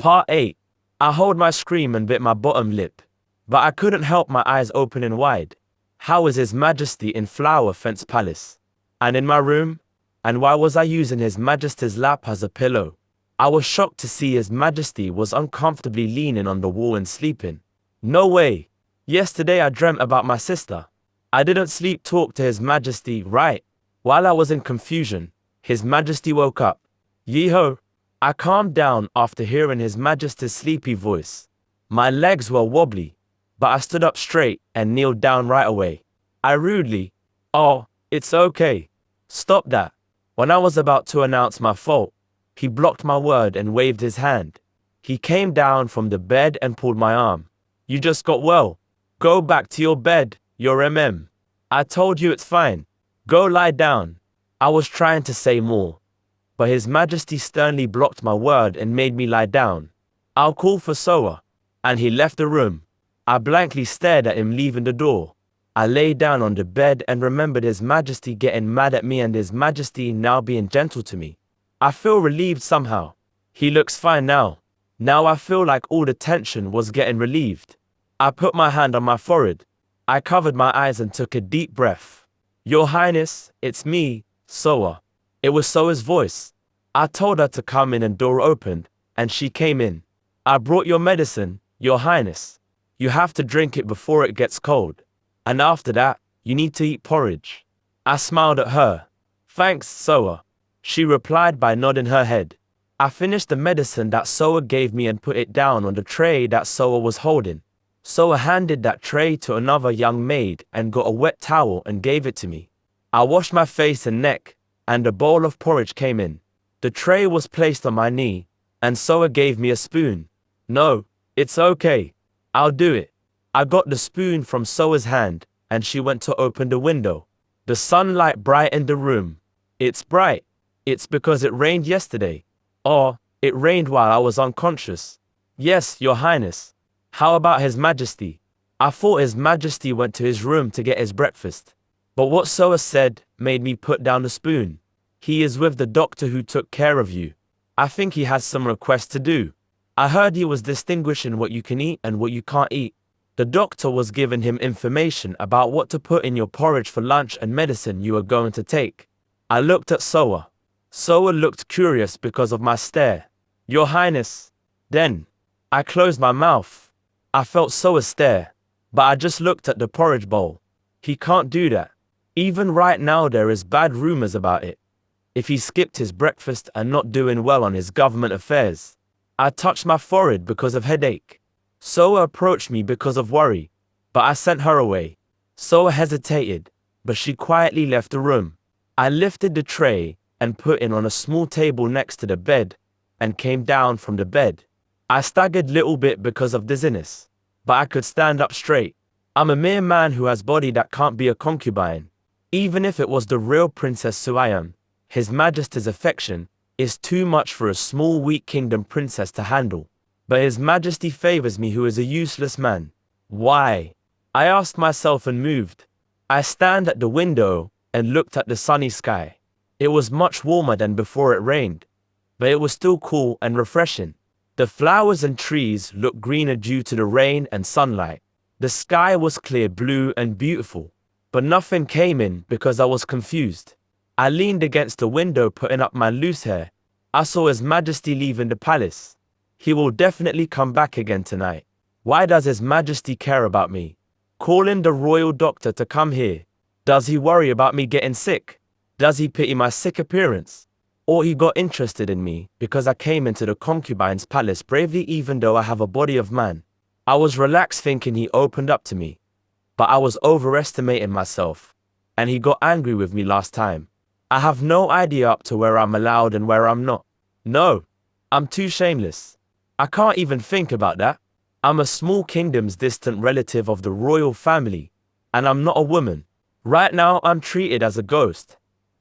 Part 8. I hold my scream and bit my bottom lip, but I couldn't help my eyes opening wide. How was His Majesty in Flower Fence Palace? And in my room? And why was I using His Majesty's lap as a pillow? I was shocked to see His Majesty was uncomfortably leaning on the wall and sleeping. No way. Yesterday I dreamt about my sister. I didn't sleep talk to His Majesty, right? While I was in confusion, His Majesty woke up. Yee-ho. I calmed down after hearing His Majesty's sleepy voice. My legs were wobbly, but I stood up straight and kneeled down right away. I rudely, "Oh, it's okay. Stop that." When I was about to announce my fault, he blocked my word and waved his hand. He came down from the bed and pulled my arm. "You just got well. Go back to your bed, you're MM. I told you it's fine. Go lie down." I was trying to say more, but His Majesty sternly blocked my word and made me lie down. "I'll call for Soa." And he left the room. I blankly stared at him leaving the door. I lay down on the bed and remembered His Majesty getting mad at me and His Majesty now being gentle to me. I feel relieved somehow. He looks fine now. Now I feel like all the tension was getting relieved. I put my hand on my forehead. I covered my eyes and took a deep breath. "Your Highness, it's me, Soa." It was Soa's voice. I told her to come in and door opened, and she came in. "I brought your medicine, Your Highness. You have to drink it before it gets cold. And after that, you need to eat porridge." I smiled at her. "Thanks, Soa." She replied by nodding her head. I finished the medicine that Soa gave me and put it down on the tray that Soa was holding. Soa handed that tray to another young maid and got a wet towel and gave it to me. I washed my face and neck, and a bowl of porridge came in. The tray was placed on my knee, and Soa gave me a spoon. "No, it's okay. I'll do it." I got the spoon from Soa's hand, and she went to open the window. The sunlight brightened the room. "It's bright. It's because it rained yesterday." "Oh, it rained while I was unconscious." "Yes, Your Highness." "How about His Majesty?" I thought His Majesty went to his room to get his breakfast. But what Soa said made me put down the spoon. "He is with the doctor who took care of you. I think he has some requests to do. I heard he was distinguishing what you can eat and what you can't eat. The doctor was giving him information about what to put in your porridge for lunch and medicine you are going to take." I looked at Soa. Soa looked curious because of my stare. "Your Highness." Then, I closed my mouth. I felt Soa stare, but I just looked at the porridge bowl. He can't do that. Even right now there is bad rumors about it. If he skipped his breakfast and not doing well on his government affairs. I touched my forehead because of headache. Soa approached me because of worry, but I sent her away. Soa hesitated, but she quietly left the room. I lifted the tray and put it on a small table next to the bed and came down from the bed. I staggered a little bit because of dizziness, but I could stand up straight. I'm a mere man who has body that can't be a concubine. Even if it was the real Princess Suayam, His Majesty's affection is too much for a small weak kingdom princess to handle. But His Majesty favors me who is a useless man. Why? I asked myself and moved. I stand at the window and looked at the sunny sky. It was much warmer than before it rained, but it was still cool and refreshing. The flowers and trees looked greener due to the rain and sunlight. The sky was clear blue and beautiful, but nothing came in because I was confused. I leaned against the window putting up my loose hair. I saw His Majesty leaving the palace. He will definitely come back again tonight. Why does His Majesty care about me? Call in the royal doctor to come here. Does he worry about me getting sick? Does he pity my sick appearance? Or he got interested in me because I came into the concubine's palace bravely even though I have a body of man? I was relaxed thinking he opened up to me, but I was overestimating myself, and he got angry with me last time. I have no idea up to where I'm allowed and where I'm not. No, I'm too shameless. I can't even think about that. I'm a small kingdom's distant relative of the royal family, and I'm not a woman. Right now I'm treated as a ghost,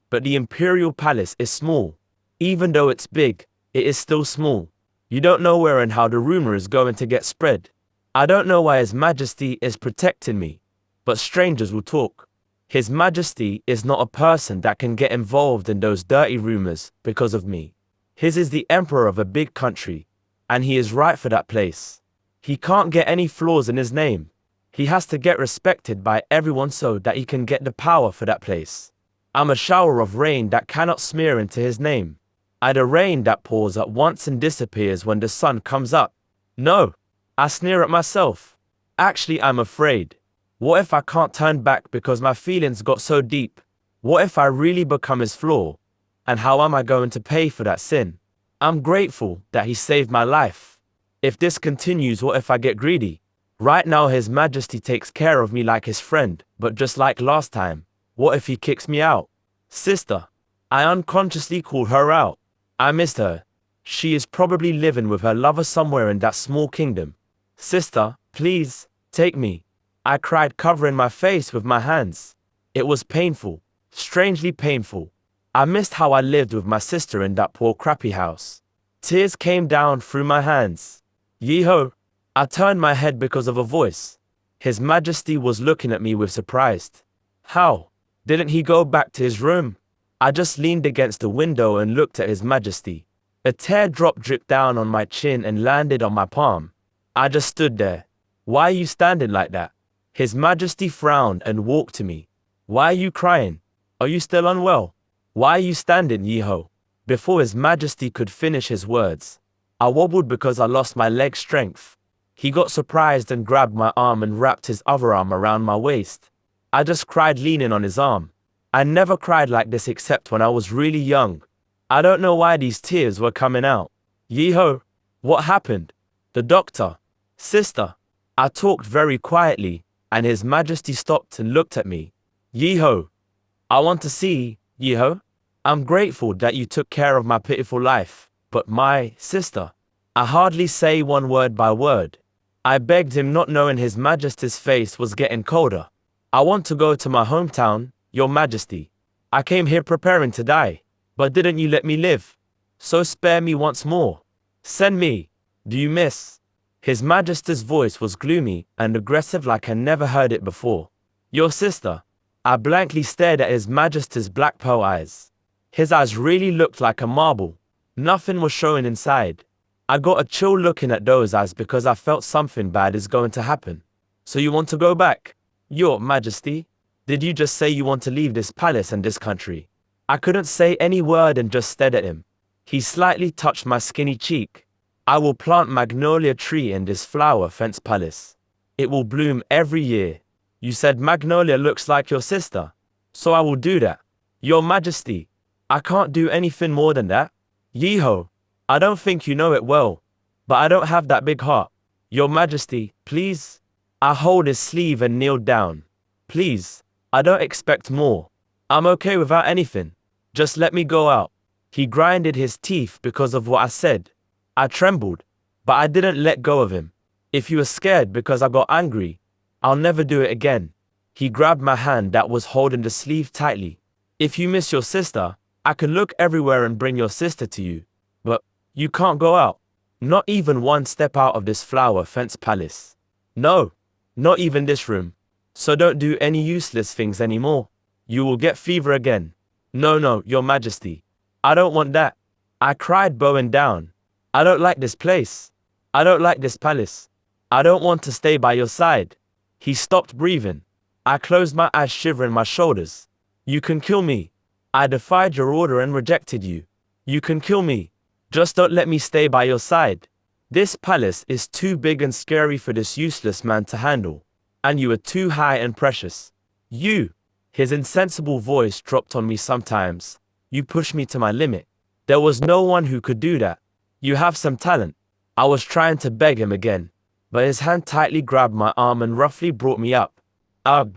but the imperial palace is small. Even though it's big, it is still small. You don't know where and how the rumor is going to get spread. I don't know why His Majesty is protecting me, but strangers will talk. His Majesty is not a person that can get involved in those dirty rumors because of me. His is the emperor of a big country, and he is right for that place. He can't get any flaws in his name. He has to get respected by everyone so that he can get the power for that place. I'm a shower of rain that cannot smear into his name. I'm the rain that pours at once and disappears when the sun comes up. No, I sneer at myself. Actually, I'm afraid. What if I can't turn back because my feelings got so deep? What if I really become his flaw? And how am I going to pay for that sin? I'm grateful that he saved my life. If this continues, what if I get greedy? Right now His Majesty takes care of me like his friend, but just like last time, what if he kicks me out? Sister, I unconsciously called her out. I missed her. She is probably living with her lover somewhere in that small kingdom. Sister, please, take me. I cried, covering my face with my hands. It was painful, strangely painful. I missed how I lived with my sister in that poor crappy house. Tears came down through my hands. Yeeho! I turned my head because of a voice. His Majesty was looking at me with surprise. How? Didn't he go back to his room? I just leaned against the window and looked at His Majesty. A teardrop dripped down on my chin and landed on my palm. I just stood there. Why are you standing like that? His Majesty frowned and walked to me. Why are you crying? Are you still unwell? Why are you standing, Yeeho? Before His Majesty could finish his words, I wobbled because I lost my leg strength. He got surprised and grabbed my arm and wrapped his other arm around my waist. I just cried, leaning on his arm. I never cried like this except when I was really young. I don't know why these tears were coming out. Yeeho, what happened? The doctor. Sister. I talked very quietly, and His Majesty stopped and looked at me. Yeeho. I want to see, Yeeho. I'm grateful that you took care of my pitiful life, but my sister. I hardly say one word by word. I begged him, not knowing His Majesty's face was getting colder. I want to go to my hometown, Your Majesty. I came here preparing to die, but didn't you let me live? So spare me once more. Send me. Do you miss? His Majesty's voice was gloomy and aggressive like I never heard it before. Your sister. I blankly stared at His Majesty's black pearl eyes. His eyes really looked like a marble. Nothing was showing inside. I got a chill looking at those eyes because I felt something bad is going to happen. So you want to go back? Your Majesty? Did you just say you want to leave this palace and this country? I couldn't say any word and just stared at him. He slightly touched my skinny cheek. I will plant magnolia tree in this flower fence palace. It will bloom every year. You said magnolia looks like your sister. So I will do that. Your Majesty, I can't do anything more than that. Yeeho, I don't think you know it well, but I don't have that big heart. Your Majesty, please. I hold his sleeve and kneeled down. Please, I don't expect more. I'm okay without anything. Just let me go out. He grinded his teeth because of what I said. I trembled, but I didn't let go of him. If you were scared because I got angry, I'll never do it again. He grabbed my hand that was holding the sleeve tightly. If you miss your sister, I can look everywhere and bring your sister to you. But you can't go out. Not even one step out of this flower fence palace. No, not even this room. So don't do any useless things anymore. You will get fever again. No, Your Majesty. I don't want that. I cried, bowing down. I don't like this place. I don't like this palace. I don't want to stay by your side. He stopped breathing. I closed my eyes, shivering my shoulders. You can kill me. I defied your order and rejected you. You can kill me. Just don't let me stay by your side. This palace is too big and scary for this useless man to handle. And you are too high and precious. You. His insensible voice dropped on me sometimes. You push me to my limit. There was no one who could do that. You have some talent. I was trying to beg him again, but his hand tightly grabbed my arm and roughly brought me up. Ugh.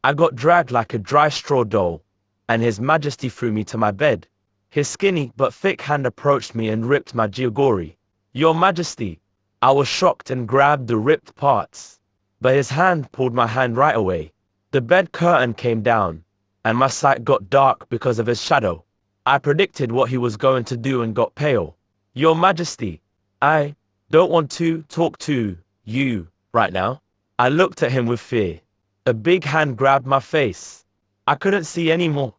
I got dragged like a dry straw doll, and His Majesty threw me to my bed. His skinny but thick hand approached me and ripped my jigori. Your Majesty. I was shocked and grabbed the ripped parts, but his hand pulled my hand right away. The bed curtain came down, and my sight got dark because of his shadow. I predicted what he was going to do and got pale. Your Majesty, I don't want to talk to you right now. I looked at him with fear. A big hand grabbed my face. I couldn't see anymore.